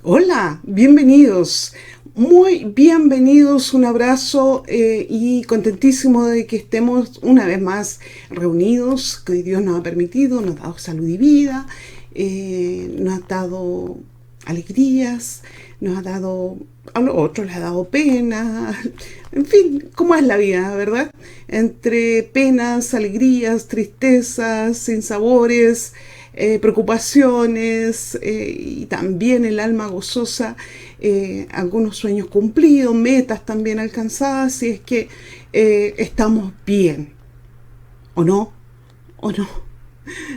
Hola, bienvenidos, muy bienvenidos, un abrazo y contentísimo de que estemos una vez más reunidos, que Dios nos ha permitido, nos ha dado salud y vida, nos ha dado alegrías, nos ha dado, a los otros les ha dado pena, en fin, ¿cómo es la vida, verdad? Entre penas, alegrías, tristezas, sinsabores, preocupaciones y también el alma gozosa, algunos sueños cumplidos, metas también alcanzadas, si es que estamos bien, o no, o no,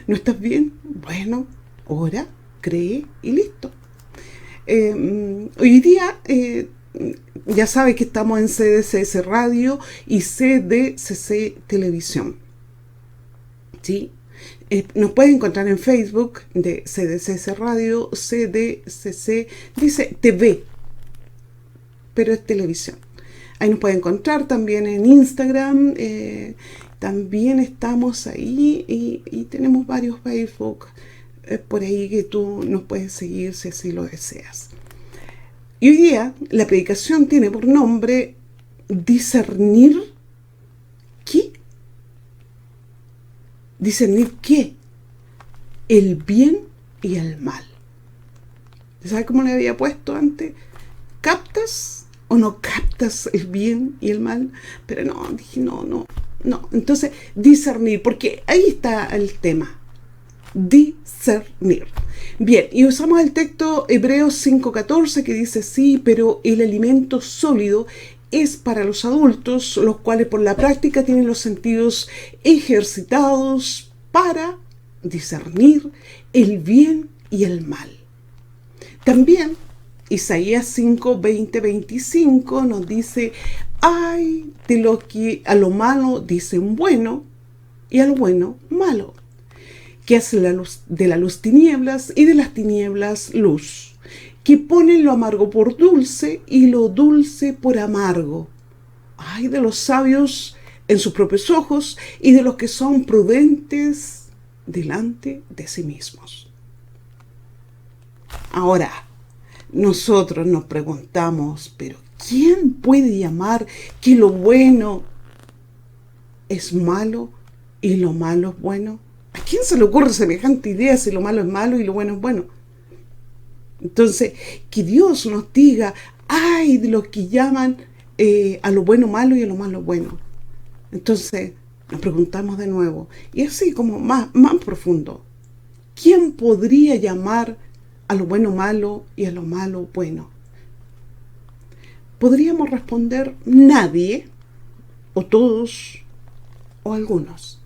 ¿no estás bien? Bueno, ora, cree y listo. Hoy día ya sabes que estamos en CDCS Radio y CDCC Televisión, ¿sí? Nos pueden encontrar en Facebook de CDCC Radio, CDCC, dice TV, pero es televisión. Ahí nos pueden encontrar también en Instagram, también estamos ahí y tenemos varios Facebook por ahí que tú nos puedes seguir si así lo deseas. Y hoy día la predicación tiene por nombre discernir qué. ¿Discernir qué? El bien y el mal. ¿Sabes cómo le había puesto antes? ¿Captas o no captas el bien y el mal? Pero no, dije no. Entonces, discernir, porque ahí está el tema. Discernir. Bien, y usamos el texto Hebreos 5:14 que dice sí, pero el alimento sólido es para los adultos, los cuales por la práctica tienen los sentidos ejercitados para discernir el bien y el mal. También Isaías 5:20-25 nos dice, ay de lo que a lo malo dicen bueno y a lo bueno malo, que hace la luz, de la luz tinieblas y de las tinieblas luz, que ponen lo amargo por dulce y lo dulce por amargo. Ay de los sabios en sus propios ojos y de los que son prudentes delante de sí mismos. Ahora, nosotros nos preguntamos, pero ¿quién puede llamar que lo bueno es malo y lo malo es bueno? ¿A quién se le ocurre semejante idea si lo malo es malo y lo bueno es bueno? Entonces, que Dios nos diga, ay de los que llaman a lo bueno malo y a lo malo bueno. Entonces, nos preguntamos de nuevo, y así como más profundo, ¿quién podría llamar a lo bueno malo y a lo malo bueno? Podríamos responder nadie, o todos, o algunos.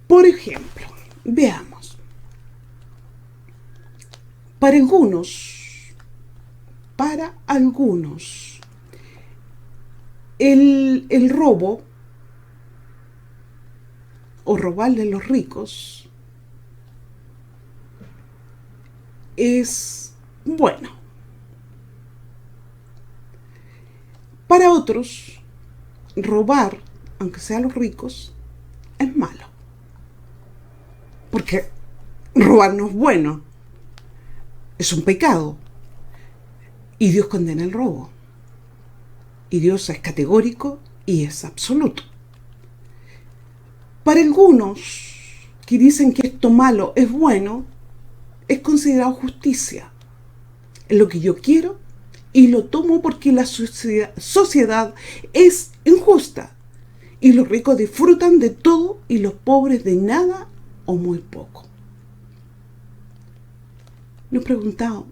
Por ejemplo, veamos. Para algunos, el robo o robarle a los ricos es bueno. Para otros, robar, aunque sea a los ricos, es malo. Porque robar no es bueno, es un pecado. Y Dios condena el robo. Y Dios es categórico y es absoluto. Para algunos que dicen que esto malo es bueno, es considerado justicia. Es lo que yo quiero y lo tomo porque la sociedad es injusta. Y los ricos disfrutan de todo y los pobres de nada o muy poco. Nos preguntamos,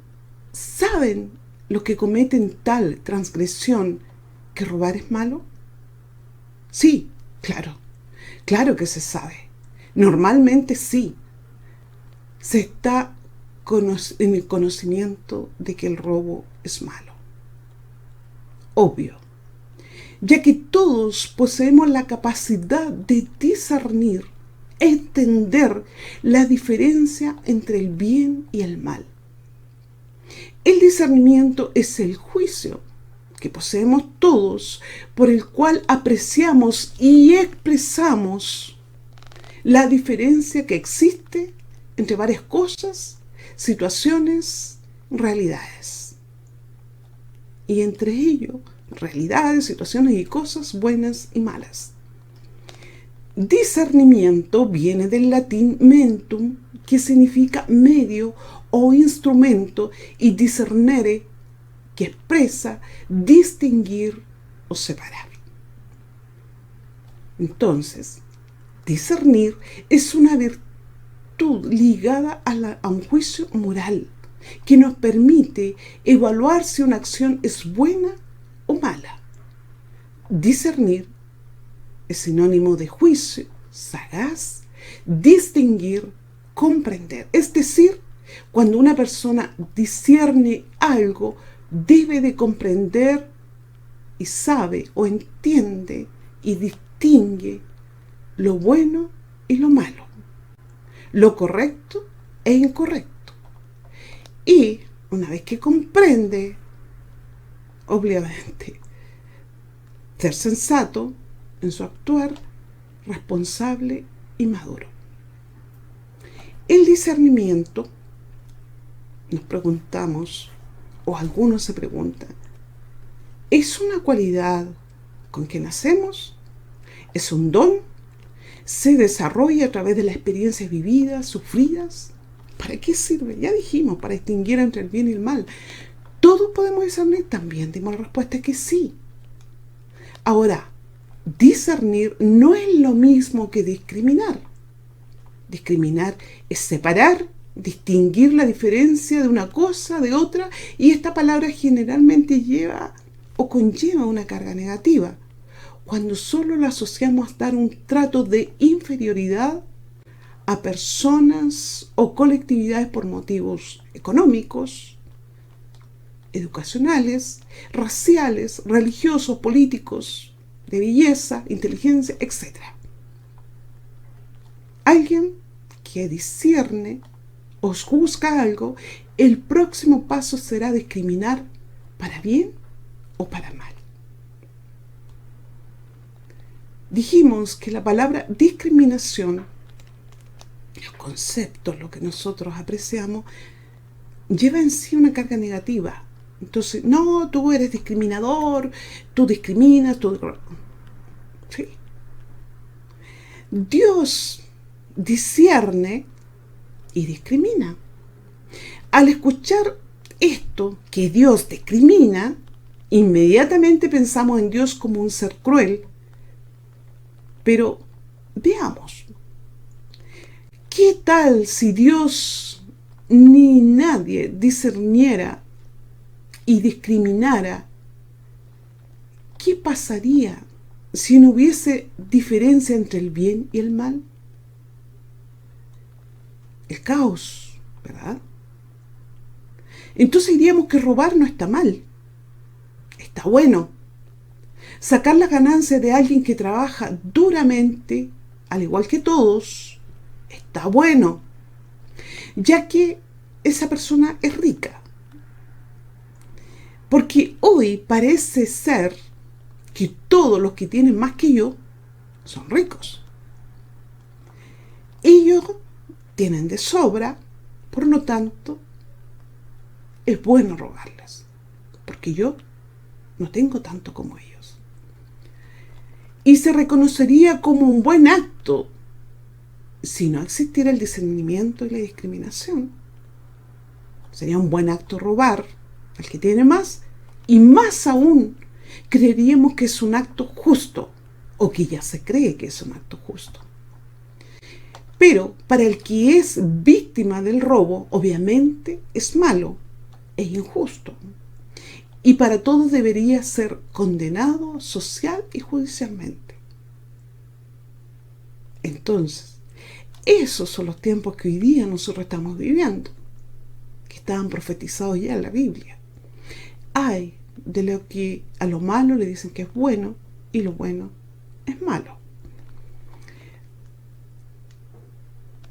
¿saben los que cometen tal transgresión que robar es malo? Sí, claro que se sabe. Normalmente sí. Se está en el conocimiento de que el robo es malo. Obvio. Ya que todos poseemos la capacidad de discernir, entender la diferencia entre el bien y el mal. El discernimiento es el juicio que poseemos todos, por el cual apreciamos y expresamos la diferencia que existe entre varias cosas, situaciones realidades. Y entre ello, realidades, situaciones y cosas buenas y malas. Discernimiento viene del latín mentum, que significa medio o instrumento, y discernere, que expresa distinguir o separar. Entonces, discernir es una virtud ligada a un juicio moral que nos permite evaluar si una acción es buena o mala. Discernir es sinónimo de juicio, sagaz, distinguir, comprender. Es decir, cuando una persona discierne algo, debe de comprender y sabe o entiende y distingue lo bueno y lo malo, lo correcto e incorrecto. Y una vez que comprende, obviamente, ser sensato en su actuar, responsable y maduro. El discernimiento, nos preguntamos, o algunos se preguntan, ¿es una cualidad con que nacemos? ¿Es un don? ¿Se desarrolla a través de las experiencias vividas, sufridas? ¿Para qué sirve? Ya dijimos, para distinguir entre el bien y el mal. ¿Todos podemos discernir? También dimos la respuesta que sí. Ahora, discernir no es lo mismo que discriminar. Discriminar es separar, distinguir la diferencia de una cosa de otra, y esta palabra generalmente lleva o conlleva una carga negativa, cuando solo la asociamos a dar un trato de inferioridad a personas o colectividades por motivos económicos, educacionales, raciales, religiosos, políticos, de belleza, inteligencia, etc. Alguien que discierne o juzga algo, el próximo paso será discriminar para bien o para mal. Dijimos que la palabra discriminación, los conceptos, lo que nosotros apreciamos, lleva en sí una carga negativa. Entonces, no, tú eres discriminador, tú discriminas, tú... Sí. Dios discierne y discrimina. Al escuchar esto, que Dios discrimina, inmediatamente pensamos en Dios como un ser cruel. Pero veamos, ¿qué tal si Dios ni nadie discerniera y discriminara? ¿Qué pasaría si no hubiese diferencia entre el bien y el mal? El caos, ¿verdad? Entonces diríamos que robar no está mal, está bueno. Sacar las ganancias de alguien que trabaja duramente, al igual que todos, está bueno, ya que esa persona es rica. Porque hoy parece ser que todos los que tienen más que yo son ricos. Ellos tienen de sobra, por lo tanto, es bueno robarles, porque yo no tengo tanto como ellos. Y se reconocería como un buen acto si no existiera el discernimiento y la discriminación. Sería un buen acto robar al que tiene más, y más aún creeríamos que es un acto justo, o que ya se cree que es un acto justo. Pero para el que es víctima del robo, obviamente es malo e injusto. Y para todos debería ser condenado social y judicialmente. Entonces, esos son los tiempos que hoy día nosotros estamos viviendo, que estaban profetizados ya en la Biblia. Hay de lo que a lo malo le dicen que es bueno, y lo bueno es malo.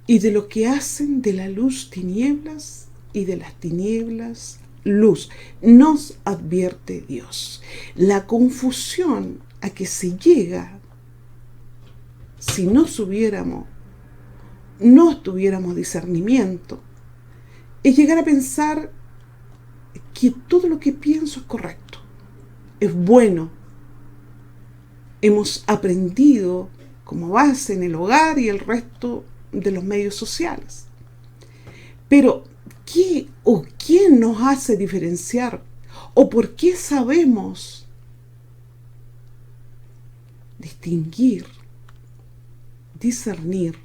Y de lo que hacen de la luz tinieblas, y de las tinieblas luz, nos advierte Dios. La confusión a que se llega si no tuviéramos discernimiento, es llegar a pensar que todo lo que pienso es correcto, es bueno. Hemos aprendido como base en el hogar y el resto de los medios sociales. Pero, ¿qué o quién nos hace diferenciar? ¿O por qué sabemos distinguir, discernir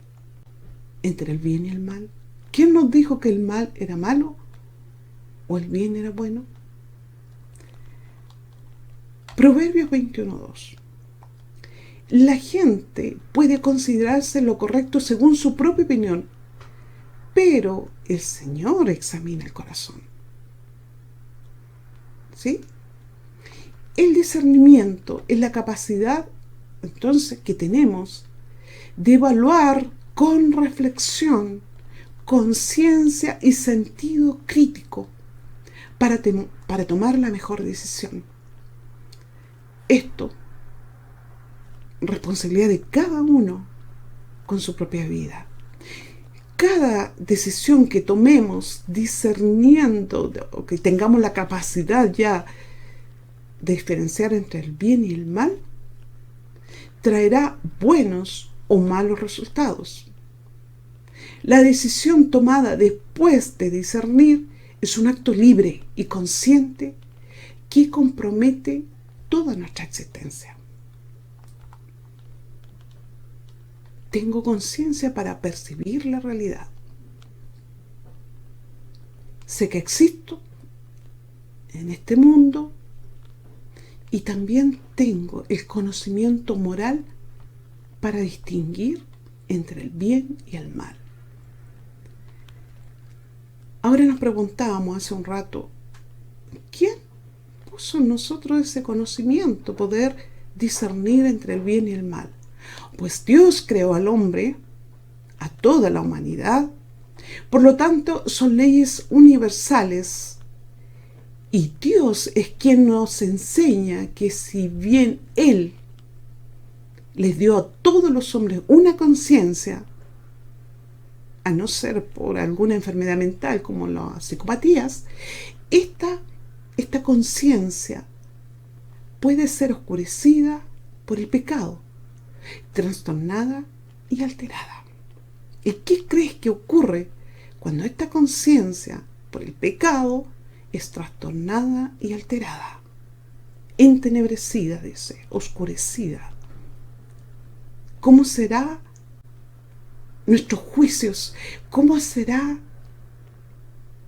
entre el bien y el mal? ¿Quién nos dijo que el mal era malo o el bien era bueno? Proverbios 21:2. La gente puede considerarse lo correcto según su propia opinión, pero el Señor examina el corazón. ¿Sí? El discernimiento es la capacidad, entonces, que tenemos de evaluar con reflexión, conciencia y sentido crítico para tomar la mejor decisión. Esto, responsabilidad de cada uno con su propia vida. Cada decisión que tomemos discerniendo o que tengamos la capacidad ya de diferenciar entre el bien y el mal, traerá buenos o malos resultados. La decisión tomada después de discernir es un acto libre y consciente que compromete toda nuestra existencia. Tengo conciencia para percibir la realidad. Sé que existo en este mundo y también tengo el conocimiento moral para distinguir entre el bien y el mal. Ahora nos preguntábamos hace un rato, ¿quién puso en nosotros ese conocimiento, poder discernir entre el bien y el mal? Pues Dios creó al hombre, a toda la humanidad, por lo tanto son leyes universales y Dios es quien nos enseña que si bien Él les dio a todos los hombres una conciencia, a no ser por alguna enfermedad mental como las psicopatías, esta conciencia puede ser oscurecida por el pecado, trastornada y alterada. ¿Y qué crees que ocurre cuando esta conciencia por el pecado es trastornada y alterada? Entenebrecida, dice, oscurecida. ¿Cómo será nuestros juicios? ¿Cómo será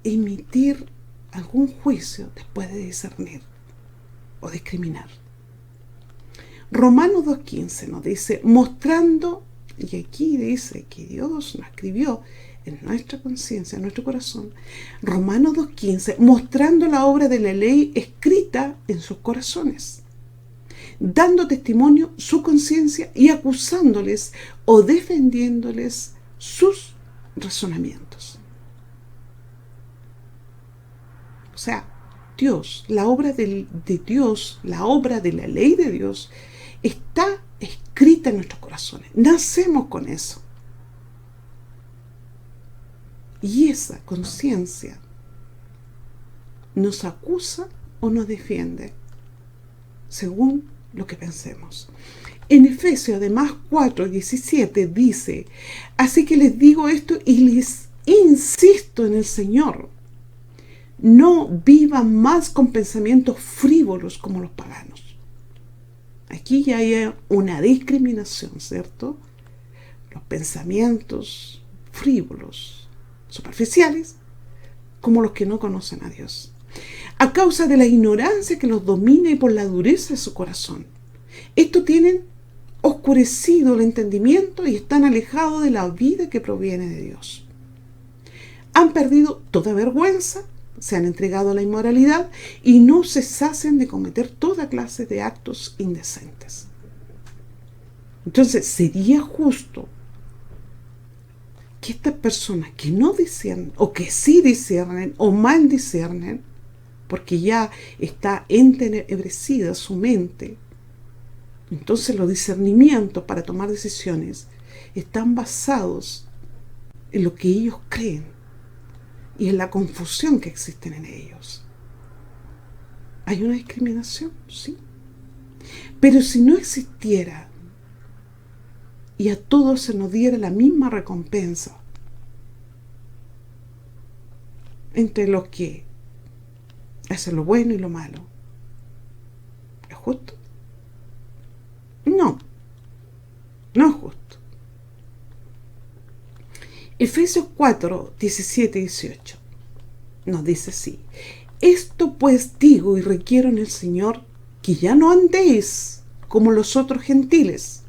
emitir algún juicio después de discernir o discriminar? Romanos 2:15 nos dice, mostrando, y aquí dice que Dios nos escribió en nuestra conciencia, en nuestro corazón, Romanos 2:15, mostrando la obra de la ley escrita en sus corazones, dando testimonio su conciencia y acusándoles o defendiéndoles sus razonamientos. O sea, Dios, la obra de Dios, la obra de la ley de Dios, está escrita en nuestros corazones. Nacemos con eso. Y esa conciencia nos acusa o nos defiende, según lo que pensemos. En Efesios, además, 4:17 dice, así que les digo esto y les insisto en el Señor, no vivan más con pensamientos frívolos como los paganos. Aquí ya hay una discriminación, ¿cierto? Los pensamientos frívolos, superficiales, como los que no conocen a Dios, a causa de la ignorancia que los domina y por la dureza de su corazón. Estos tienen oscurecido el entendimiento y están alejados de la vida que proviene de Dios. Han perdido toda vergüenza, se han entregado a la inmoralidad y no se sacian de cometer toda clase de actos indecentes. Entonces, sería justo que estas personas que no disciernen, o que sí disciernen, o mal disciernen, porque ya está entenebrecida su mente, entonces los discernimientos para tomar decisiones están basados en lo que ellos creen y en la confusión que existe en ellos. ¿Hay una discriminación? Sí. Pero si no existiera y a todos se nos diera la misma recompensa entre los que hacen lo bueno y lo malo, ¿es justo? No, no es justo. Efesios 4, 17 y 18 nos dice así: esto pues digo y requiero en el Señor, que ya no andéis como los otros gentiles,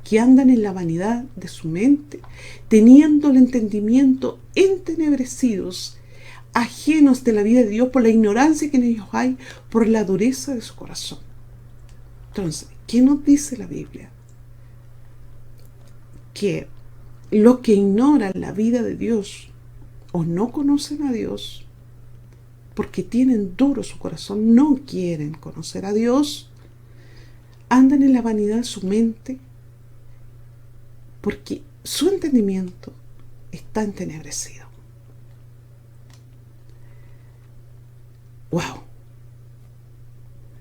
que andan en la vanidad de su mente, teniendo el entendimiento entenebrecidos, ajenos de la vida de Dios por la ignorancia que en ellos hay, por la dureza de su corazón. Entonces, ¿qué nos dice la Biblia? Que los que ignoran la vida de Dios o no conocen a Dios, porque tienen duro su corazón, no quieren conocer a Dios, andan en la vanidad de su mente, porque su entendimiento está entenebrecido. ¡Wow!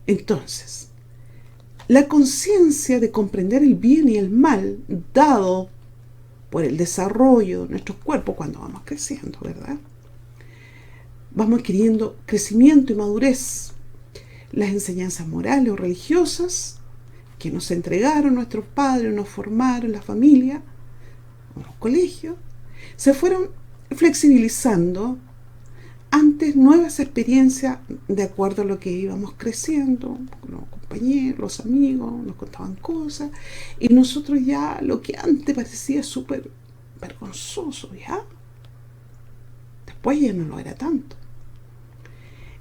Entonces, la conciencia de comprender el bien y el mal dado por el desarrollo de nuestros cuerpos cuando vamos creciendo, ¿verdad? Vamos adquiriendo crecimiento y madurez. Las enseñanzas morales o religiosas que nos entregaron nuestros padres, nos formaron la familia, o los colegios, se fueron flexibilizando ante nuevas experiencias de acuerdo a lo que íbamos creciendo. Los compañeros, los amigos nos contaban cosas y nosotros ya lo que antes parecía súper vergonzoso, ya después ya no lo era tanto.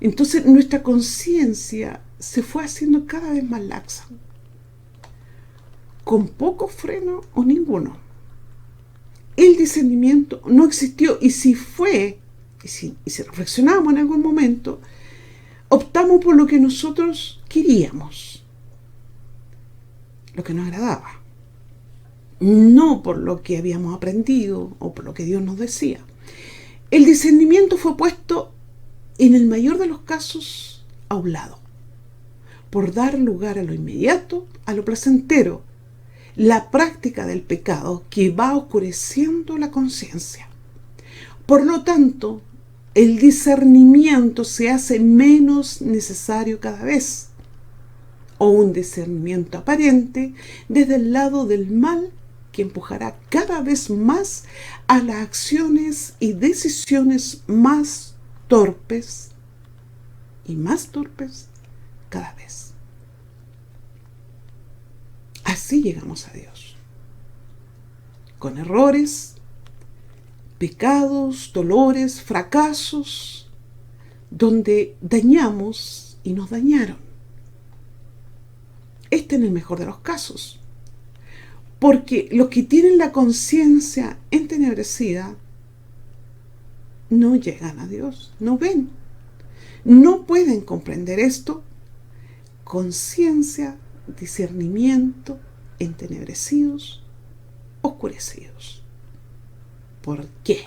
Entonces nuestra conciencia se fue haciendo cada vez más laxa, con poco freno o ninguno. El discernimiento no existió, y si fue, y si reflexionamos en algún momento, optamos por lo que nosotros queríamos, lo que nos agradaba, no por lo que habíamos aprendido o por lo que Dios nos decía. El discernimiento fue puesto, en el mayor de los casos, a un lado, por dar lugar a lo inmediato, a lo placentero, la práctica del pecado que va oscureciendo la conciencia. Por lo tanto, el discernimiento se hace menos necesario cada vez, o un discernimiento aparente desde el lado del mal, que empujará cada vez más a las acciones y decisiones más torpes y más torpes cada vez. Así llegamos a Dios, con errores, pecados, dolores, fracasos, donde dañamos y nos dañaron. Este en el mejor de los casos, porque los que tienen la conciencia entenebrecida no llegan a Dios, no ven, no pueden comprender esto. Conciencia, discernimiento, entenebrecidos, oscurecidos. ¿Por qué?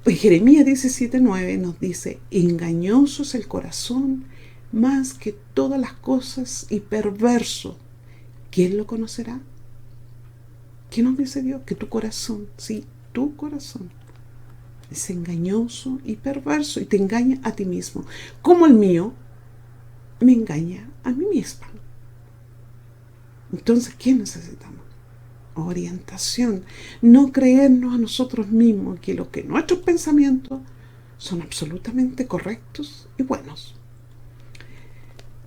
Pues Jeremías 17:9 nos dice: engañoso es el corazón más que todas las cosas y perverso. ¿Quién lo conocerá? ¿Qué nos dice Dios? Que tu corazón, sí, tu corazón, es engañoso y perverso y te engaña a ti mismo, como el mío me engaña a mí misma. Entonces, ¿qué necesitamos? Orientación. No creernos a nosotros mismos que nuestros pensamientos son absolutamente correctos y buenos.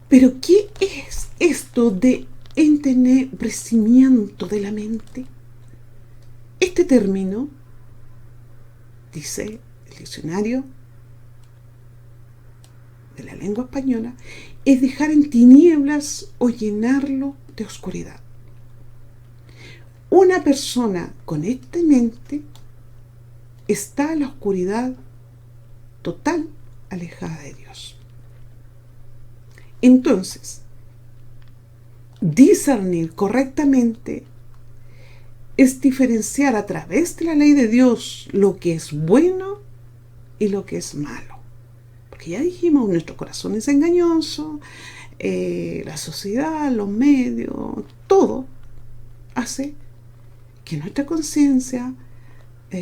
Pero ¿qué es esto de entenebrecimiento de la mente? Este término, dice el diccionario de la lengua española, es dejar en tinieblas o llenarlo de oscuridad. Una persona con esta mente está en la oscuridad total, alejada de Dios. Entonces, discernir correctamente es diferenciar a través de la ley de Dios lo que es bueno y lo que es malo. que ya dijimos, nuestro corazón es engañoso, la sociedad, los medios, todo hace que nuestra conciencia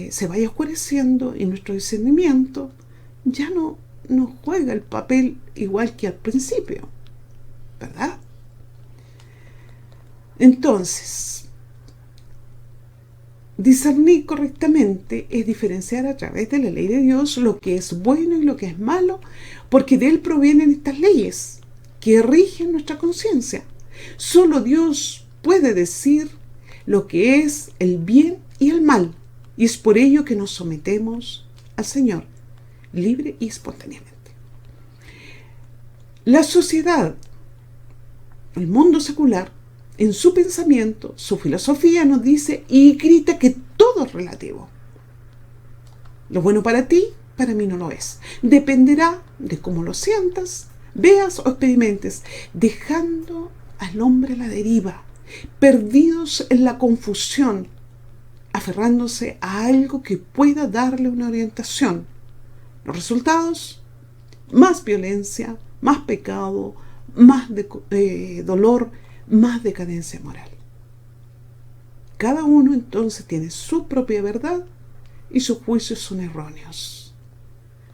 se vaya oscureciendo y nuestro discernimiento ya no juega el papel igual que al principio, ¿verdad? Entonces, discernir correctamente es diferenciar a través de la ley de Dios lo que es bueno y lo que es malo, porque de Él provienen estas leyes que rigen nuestra conciencia. Solo Dios puede decir lo que es el bien y el mal, y es por ello que nos sometemos al Señor, libre y espontáneamente. La sociedad, el mundo secular, en su pensamiento, su filosofía nos dice y grita que todo es relativo. Lo bueno para ti, para mí no lo es. Dependerá de cómo lo sientas, veas o experimentes, dejando al hombre a la deriva, perdidos en la confusión, aferrándose a algo que pueda darle una orientación. Los resultados: más violencia, más pecado, más dolor, más decadencia moral. Cada uno entonces tiene su propia verdad y sus juicios son erróneos.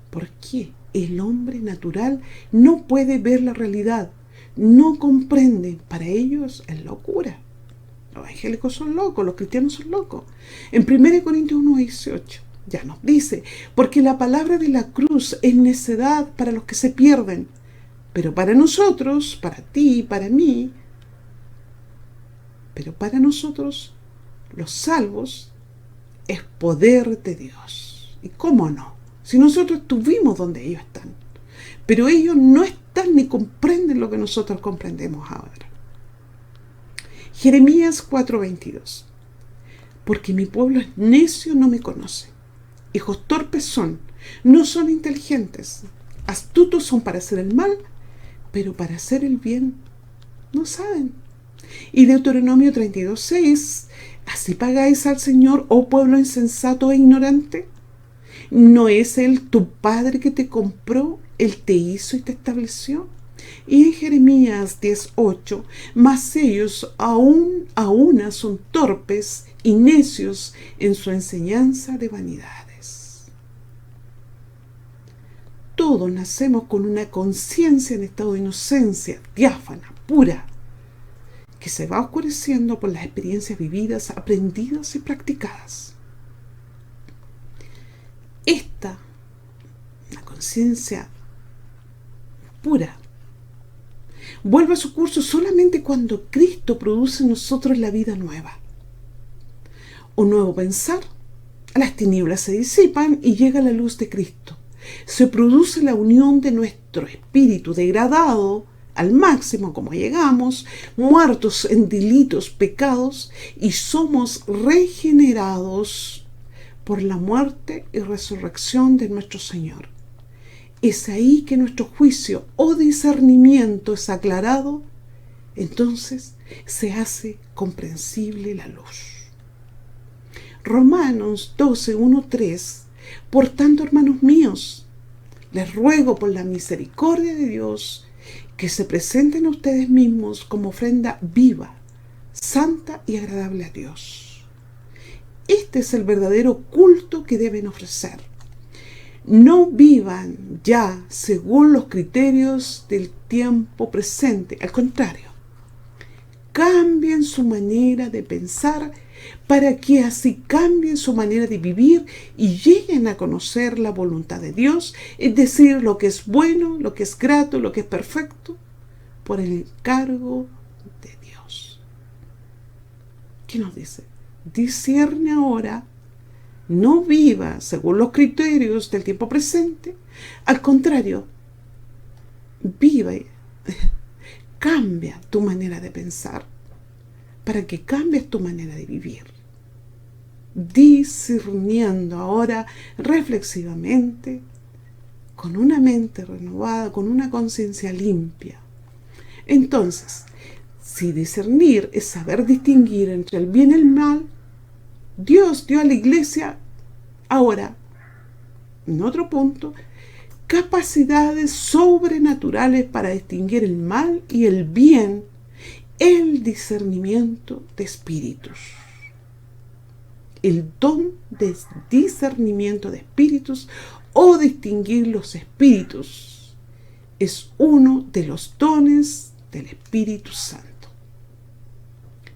¿Por qué? El hombre natural no puede ver la realidad, no comprende. Para ellos es locura. Los evangélicos son locos, los cristianos son locos. En 1 Corintios 1:18 ya nos dice: porque la palabra de la cruz es necedad para los que se pierden, pero para nosotros, para ti, para mí, pero para nosotros, los salvos, es poder de Dios. ¿Y cómo no? Si nosotros estuvimos donde ellos están, pero ellos no están ni comprenden lo que nosotros comprendemos ahora. Jeremías 4:22. Porque mi pueblo es necio, no me conoce. Hijos torpes son, no son inteligentes. Astutos son para hacer el mal, pero para hacer el bien no saben. Y Deuteronomio 32:6. ¿Así pagáis al Señor, oh pueblo insensato e ignorante? ¿No es Él tu Padre que te compró, Él te hizo y te estableció? Y en Jeremías 10:8, mas ellos aún son torpes y necios en su enseñanza de vanidades. Todos nacemos con una conciencia en estado de inocencia, diáfana, pura, que se va oscureciendo por las experiencias vividas, aprendidas y practicadas. La conciencia pura, vuelve a su curso solamente cuando Cristo produce en nosotros la vida nueva. Un nuevo pensar, las tinieblas se disipan y llega la luz de Cristo. Se produce la unión de nuestro espíritu degradado al máximo como llegamos, muertos en delitos, pecados, y somos regenerados por la muerte y resurrección de nuestro Señor. Es ahí que nuestro juicio o discernimiento es aclarado, entonces se hace comprensible la luz. Romanos 12:1-3. Por tanto, hermanos míos, les ruego por la misericordia de Dios que se presenten a ustedes mismos como ofrenda viva, santa y agradable a Dios. Este es el verdadero culto que deben ofrecer. No vivan ya según los criterios del tiempo presente. Al contrario, cambien su manera de pensar para que así cambien su manera de vivir y lleguen a conocer la voluntad de Dios, es decir, lo que es bueno, lo que es grato, lo que es perfecto, por el encargo de Dios. ¿Qué nos dice? Discierne ahora. No viva según los criterios del tiempo presente. Al contrario, vive, cambia tu manera de pensar para que cambies tu manera de vivir. Discerniendo ahora reflexivamente, con una mente renovada, con una conciencia limpia. Entonces, si discernir es saber distinguir entre el bien y el mal, Dios dio a la iglesia ahora, en otro punto, capacidades sobrenaturales para distinguir el mal y el bien, el discernimiento de espíritus. El don de discernimiento de espíritus o distinguir los espíritus es uno de los dones del Espíritu Santo.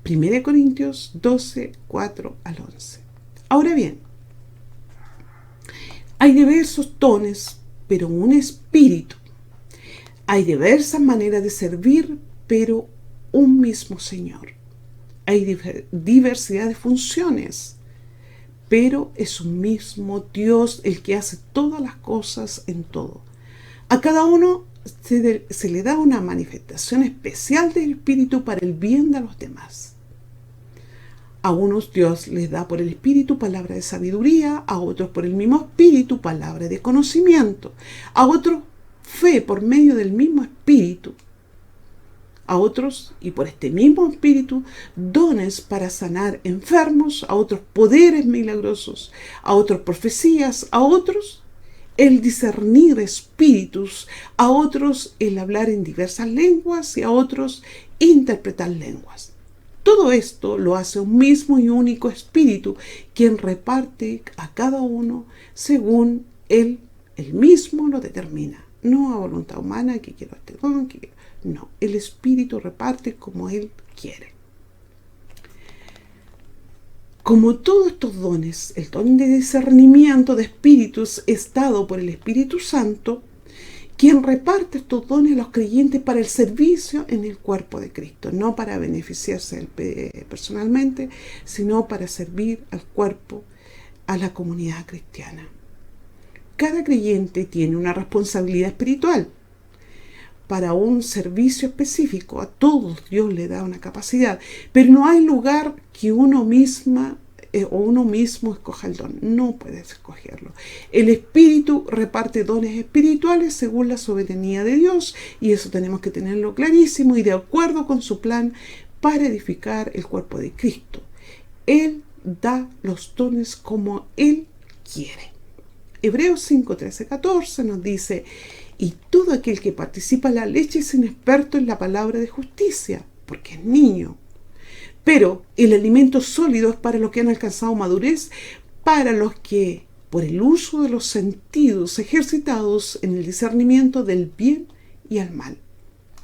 1 Corintios 12, 4 al 11. Ahora bien, hay diversos dones, pero un espíritu. Hay diversas maneras de servir, pero un mismo Señor. Hay diversidad de funciones, pero es un mismo Dios el que hace todas las cosas en todo. A cada uno se le da una manifestación especial del Espíritu para el bien de los demás. A unos Dios les da por el Espíritu palabra de sabiduría, a otros por el mismo Espíritu palabra de conocimiento, a otros fe por medio del mismo Espíritu, a otros, y por este mismo Espíritu, dones para sanar enfermos, a otros poderes milagrosos, a otros profecías, a otros el discernir espíritus, a otros el hablar en diversas lenguas y a otros interpretar lenguas. Todo esto lo hace un mismo y único Espíritu, quien reparte a cada uno según él mismo lo determina. No a voluntad humana, que quiero este don, que quiero. No, el Espíritu reparte como Él quiere. Como todos estos dones, el don de discernimiento de espíritus es dado por el Espíritu Santo, quien reparte estos dones a los creyentes para el servicio en el cuerpo de Cristo, no para beneficiarse personalmente, sino para servir al cuerpo, a la comunidad cristiana. Cada creyente tiene una responsabilidad espiritual para un servicio específico. A todos Dios le da una capacidad, pero no hay lugar que uno mismo escoja el don. No puedes escogerlo. El Espíritu reparte dones espirituales según la soberanía de Dios, y eso tenemos que tenerlo clarísimo y de acuerdo con su plan para edificar el cuerpo de Cristo. Él da los dones como Él quiere. Hebreos 5, 13, 14 nos dice: y todo aquel que participa en la leche es inexperto en la palabra de justicia, porque es niño. Pero el alimento sólido es para los que han alcanzado madurez, para los que, por el uso de los sentidos ejercitados en el discernimiento del bien y el mal.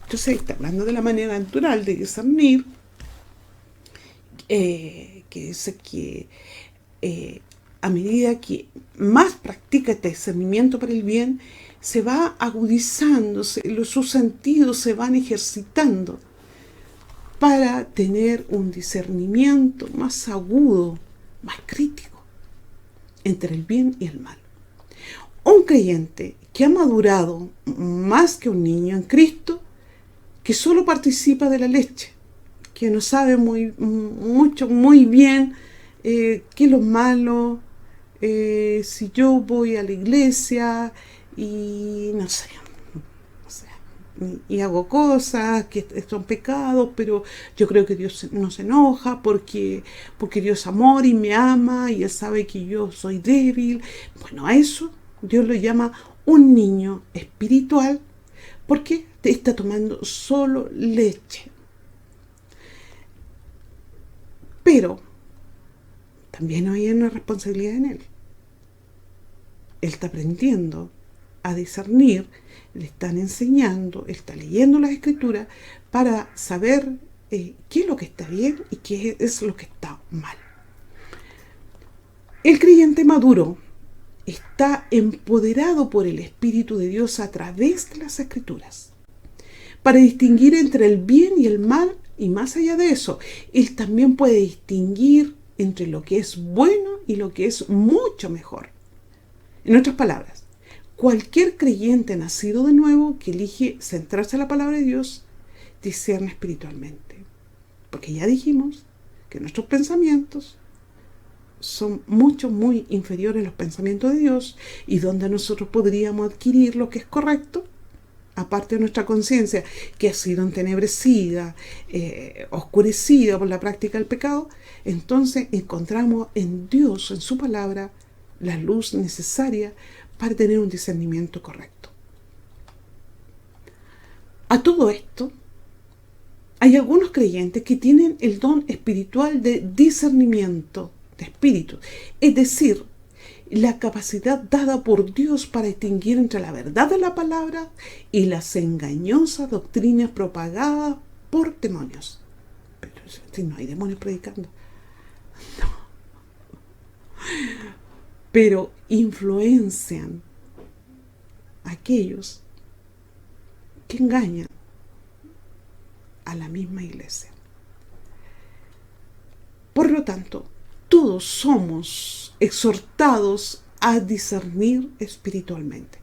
Entonces está hablando de la manera natural de discernir, que dice que a medida que más practica este discernimiento para el bien, se va agudizando, sus sentidos se van ejercitando para tener un discernimiento más agudo, más crítico entre el bien y el mal. Un creyente que ha madurado más que un niño en Cristo, que solo participa de la leche, que no sabe muy bien qué es lo malo, si yo voy a la iglesia y no sé, y hago cosas que son pecados, pero yo creo que Dios no se enoja porque Dios es amor y me ama y Él sabe que yo soy débil. Bueno, a eso Dios lo llama un niño espiritual, porque te está tomando solo leche. Pero también hay una responsabilidad en él. Él está aprendiendo a discernir, le están enseñando, él está leyendo las escrituras para saber qué es lo que está bien y qué es lo que está mal. El creyente maduro está empoderado por el Espíritu de Dios a través de las escrituras para distinguir entre el bien y el mal, y más allá de eso, él también puede distinguir entre lo que es bueno y lo que es mucho mejor. En otras palabras, cualquier creyente nacido de nuevo que elige centrarse en la palabra de Dios discierne espiritualmente. Porque ya dijimos que nuestros pensamientos son muy inferiores a los pensamientos de Dios, y donde nosotros podríamos adquirir lo que es correcto, aparte de nuestra conciencia, que ha sido entenebrecida, oscurecida por la práctica del pecado, entonces encontramos en Dios, en su palabra, la luz necesaria para tener un discernimiento correcto. A todo esto, hay algunos creyentes que tienen el don espiritual de discernimiento de espíritus, es decir, la capacidad dada por Dios para distinguir entre la verdad de la palabra y las engañosas doctrinas propagadas por demonios. Pero si no hay demonios predicando, no. Pero influencian a aquellos que engañan a la misma iglesia. Por lo tanto, todos somos exhortados a discernir espiritualmente.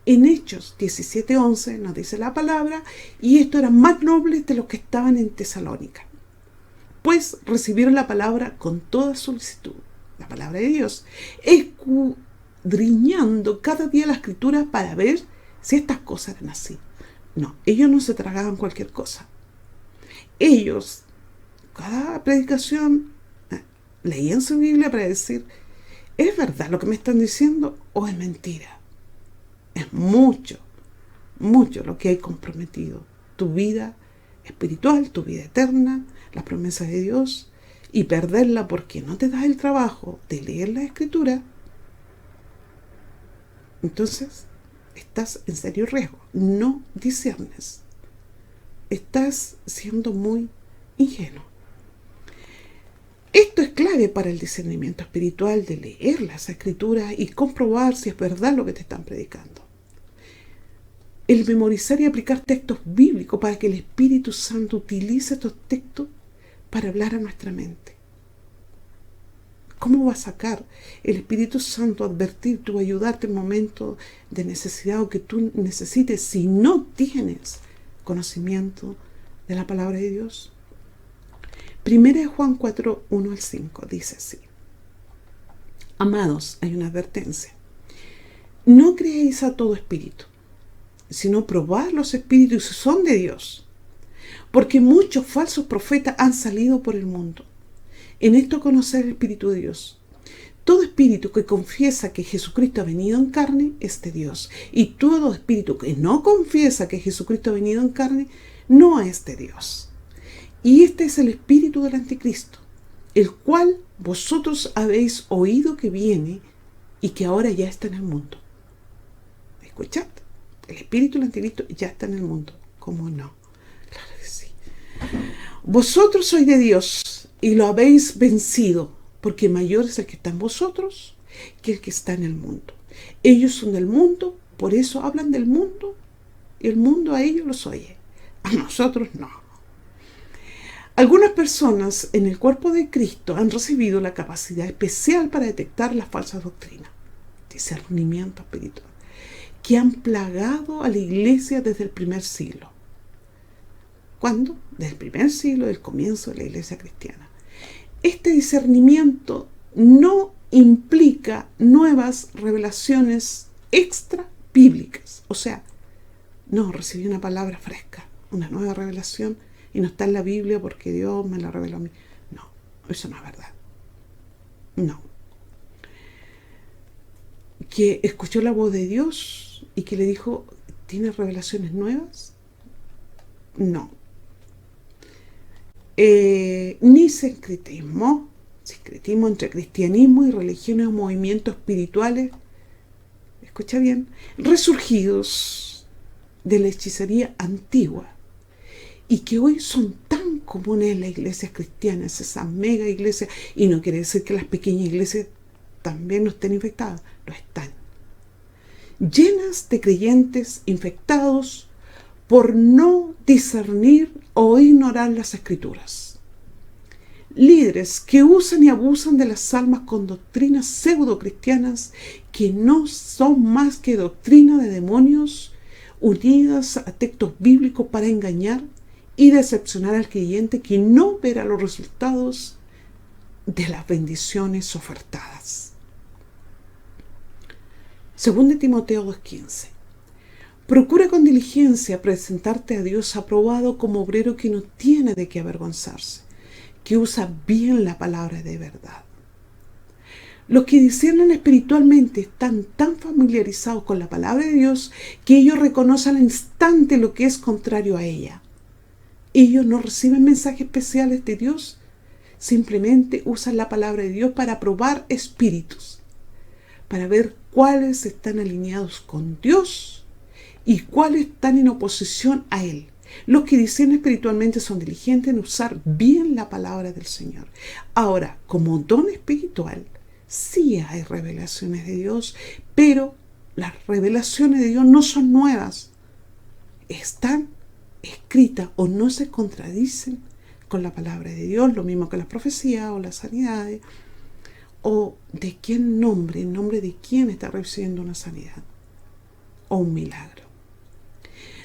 En Hechos 17:11 nos dice la palabra, y esto era más noble de los que estaban en Tesalónica, pues recibieron la palabra con toda solicitud, la palabra de Dios, escudriñando cada día la escritura para ver si estas cosas eran así. No, ellos no se tragaban cualquier cosa. Ellos, cada predicación, leían su Biblia para decir, ¿es verdad lo que me están diciendo o es mentira? Es mucho, mucho lo que hay comprometido. Tu vida espiritual, tu vida eterna, las promesas de Dios, y perderla porque no te das el trabajo de leer la Escritura, entonces estás en serio riesgo. No discernes. Estás siendo muy ingenuo. Esto es clave para el discernimiento espiritual, de leer las escrituras y comprobar si es verdad lo que te están predicando. El memorizar y aplicar textos bíblicos para que el Espíritu Santo utilice estos textos para hablar a nuestra mente. ¿Cómo va a sacar el Espíritu Santo a advertirte o ayudarte en momentos de necesidad o que tú necesites si no tienes conocimiento de la palabra de Dios? 1 Juan 4, 1 al 5 dice así: Amados, hay una advertencia. No creéis a todo espíritu, sino probad los espíritus si son de Dios, porque muchos falsos profetas han salido por el mundo. En esto conocer el Espíritu de Dios. Todo espíritu que confiesa que Jesucristo ha venido en carne es de Dios, y todo espíritu que no confiesa que Jesucristo ha venido en carne no es de Dios. Y este es el espíritu del anticristo, el cual vosotros habéis oído que viene y que ahora ya está en el mundo. ¿Escuchad? El espíritu del anticristo ya está en el mundo. ¿Cómo no? Claro que sí. Vosotros sois de Dios y lo habéis vencido, porque mayor es el que está en vosotros que el que está en el mundo. Ellos son del mundo, por eso hablan del mundo, y el mundo a ellos los oye. A nosotros no. Algunas personas en el cuerpo de Cristo han recibido la capacidad especial para detectar las falsas doctrinas, discernimiento espiritual, que han plagado a la iglesia desde el primer siglo. ¿Cuándo? Desde el primer siglo, del comienzo de la iglesia cristiana. Este discernimiento no implica nuevas revelaciones extra bíblicas. O sea, no, recibí una palabra fresca, una nueva revelación, y no está en la Biblia porque Dios me la reveló a mí. No, eso no es verdad. No. Que escuchó la voz de Dios y que le dijo, ¿tienes revelaciones nuevas? No. Ni sincretismo entre cristianismo y religiones o movimientos espirituales, escucha bien, resurgidos de la hechicería antigua y que hoy son tan comunes en las iglesias cristianas, esas mega iglesias, y no quiere decir que las pequeñas iglesias también no estén infectadas, lo están, llenas de creyentes infectados por no discernir o ignorar las escrituras. Líderes que usan y abusan de las almas con doctrinas pseudo-cristianas que no son más que doctrina de demonios unidas a textos bíblicos para engañar y decepcionar al creyente que no verá los resultados de las bendiciones ofertadas. 2 Timoteo 2:15. Procura con diligencia presentarte a Dios aprobado como obrero que no tiene de qué avergonzarse, que usa bien la palabra de verdad. Los que disciernen espiritualmente están tan familiarizados con la palabra de Dios que ellos reconocen al instante lo que es contrario a ella. Ellos no reciben mensajes especiales de Dios, simplemente usan la palabra de Dios para probar espíritus, para ver cuáles están alineados con Dios y cuáles están en oposición a Él. Los que disciernen espiritualmente son diligentes en usar bien la palabra del Señor. Ahora, como don espiritual, sí hay revelaciones de Dios, pero las revelaciones de Dios no son nuevas. Están escritas o no se contradicen con la palabra de Dios, lo mismo que las profecías o las sanidades, o de quién nombre, en nombre de quién está recibiendo una sanidad o un milagro.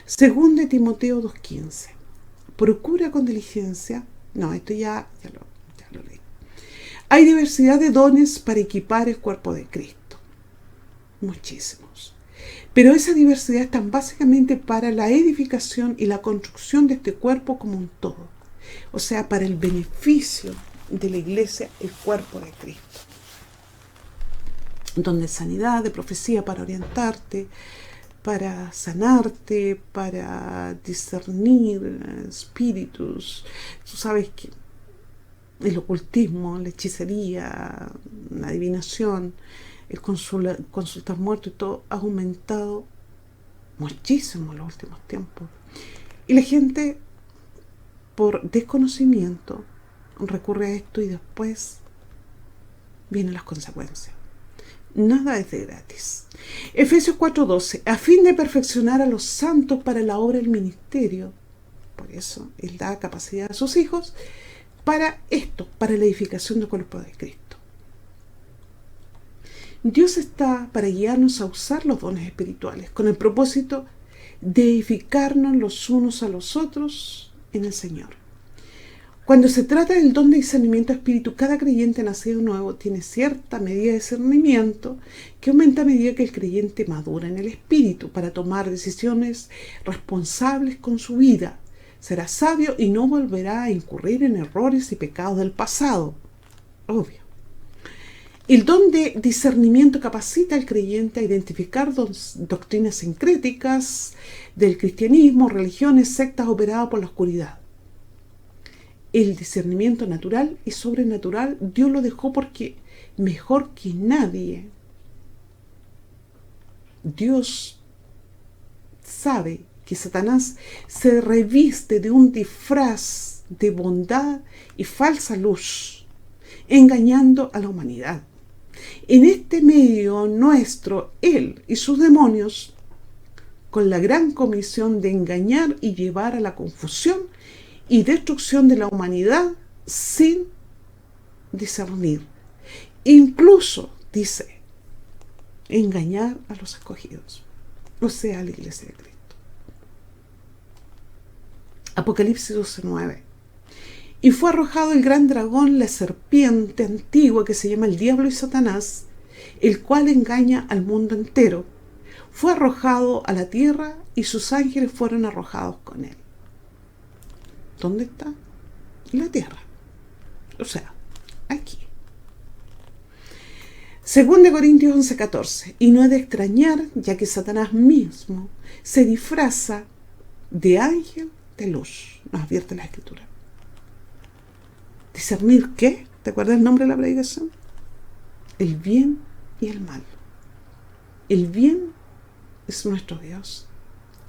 Según de Timoteo 2:15, procura con diligencia, no, esto ya lo leí. Hay diversidad de dones para equipar el cuerpo de Cristo, muchísimos. Pero esa diversidad está básicamente para la edificación y la construcción de este cuerpo como un todo. O sea, para el beneficio de la iglesia, el cuerpo de Cristo. Donde sanidad, de profecía para orientarte, para sanarte, para discernir espíritus. Tú sabes que el ocultismo, la hechicería, la adivinación, el consultar muertos y todo ha aumentado muchísimo en los últimos tiempos. Y la gente, por desconocimiento, recurre a esto y después vienen las consecuencias. Nada es de gratis. Efesios 4:12, a fin de perfeccionar a los santos para la obra del ministerio. Por eso Él da capacidad a sus hijos para esto, para la edificación del cuerpo de Cristo. Dios está para guiarnos a usar los dones espirituales con el propósito de edificarnos los unos a los otros en el Señor. Cuando se trata del don de discernimiento de espíritu, cada creyente nacido nuevo tiene cierta medida de discernimiento que aumenta a medida que el creyente madura en el espíritu para tomar decisiones responsables con su vida. Será sabio y no volverá a incurrir en errores y pecados del pasado. Obvio. El don de discernimiento capacita al creyente a identificar doctrinas sincréticas del cristianismo, religiones, sectas operadas por la oscuridad. El discernimiento natural y sobrenatural Dios lo dejó porque mejor que nadie Dios sabe que Satanás se reviste de un disfraz de bondad y falsa luz, engañando a la humanidad. En este medio nuestro, él y sus demonios, con la gran comisión de engañar y llevar a la confusión y destrucción de la humanidad sin discernir. Incluso, dice, engañar a los escogidos, o sea, a la iglesia de Cristo. Apocalipsis 12:9. Y fue arrojado el gran dragón, la serpiente antigua que se llama el diablo y Satanás, el cual engaña al mundo entero. Fue arrojado a la tierra y sus ángeles fueron arrojados con él. ¿Dónde está? En la tierra. O sea, aquí. 2 Corintios 11:14. Y no es de extrañar, ya que Satanás mismo se disfraza de ángel de luz. Nos advierte la Escritura. ¿Discernir qué? ¿Te acuerdas el nombre de la predicación? El bien y el mal. El bien es nuestro Dios.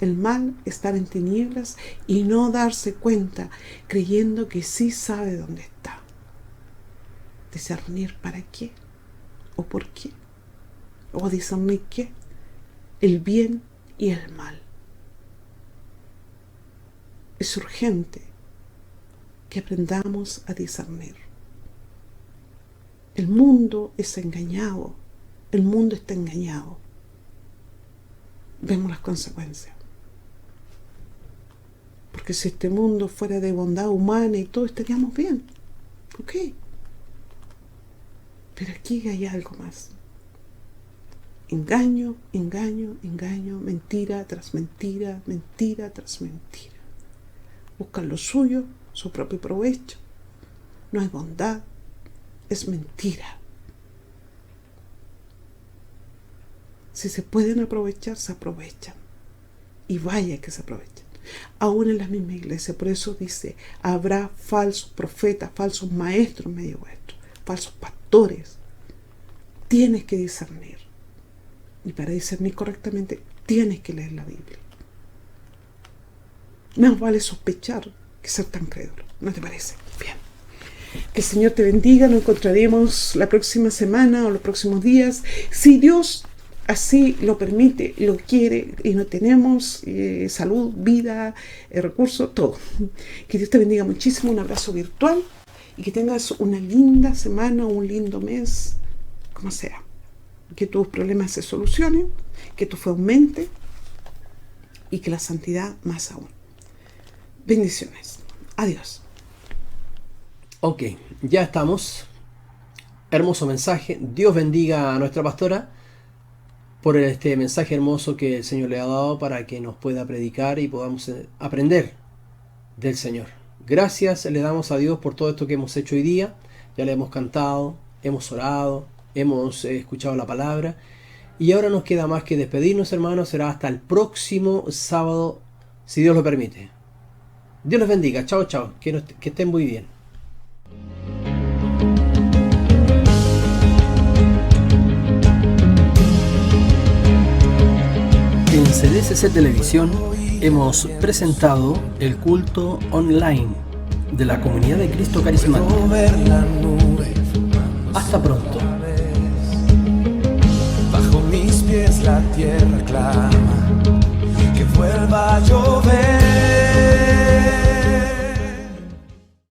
El mal, estar en tinieblas y no darse cuenta, creyendo que sí sabe dónde está. Discernir para qué o por qué. O discernir qué. El bien y el mal. Es urgente que aprendamos a discernir. El mundo es engañado. El mundo está engañado. Vemos las consecuencias. Porque si este mundo fuera de bondad humana y todo, estaríamos bien. ¿Ok? Pero aquí hay algo más. Engaño, engaño, engaño, mentira tras mentira, mentira tras mentira. Buscan lo suyo, su propio provecho. No hay bondad, es mentira. Si se pueden aprovechar, se aprovechan. Y vaya que se aprovechan. Aún en la misma iglesia. Por eso dice, habrá falsos profetas, falsos maestros en medio vuestro, falsos pastores. Tienes que discernir. Y para discernir correctamente, tienes que leer la Biblia. Más vale sospechar que ser tan crédulo. ¿No te parece? Bien. Que el Señor te bendiga. Nos encontraremos la próxima semana o los próximos días. Si Dios así lo permite, lo quiere, y no tenemos salud, vida, recursos, todo. Que Dios te bendiga muchísimo. Un abrazo virtual. Y que tengas una linda semana, un lindo mes, como sea. Que tus problemas se solucionen, que tu fe aumente y que la santidad más aún. Bendiciones. Adiós. Ok, ya estamos. Hermoso mensaje. Dios bendiga a nuestra pastora por este mensaje hermoso que el Señor le ha dado para que nos pueda predicar y podamos aprender del Señor. Gracias le damos a Dios por todo esto que hemos hecho hoy día. Ya le hemos cantado, hemos orado, hemos escuchado la palabra. Y ahora nos queda más que despedirnos, hermanos. Será hasta el próximo sábado, si Dios lo permite. Dios les bendiga. Chao, chao. Que estén muy bien. En CDCC Televisión hemos presentado el culto online de la Comunidad de Cristo Carismático.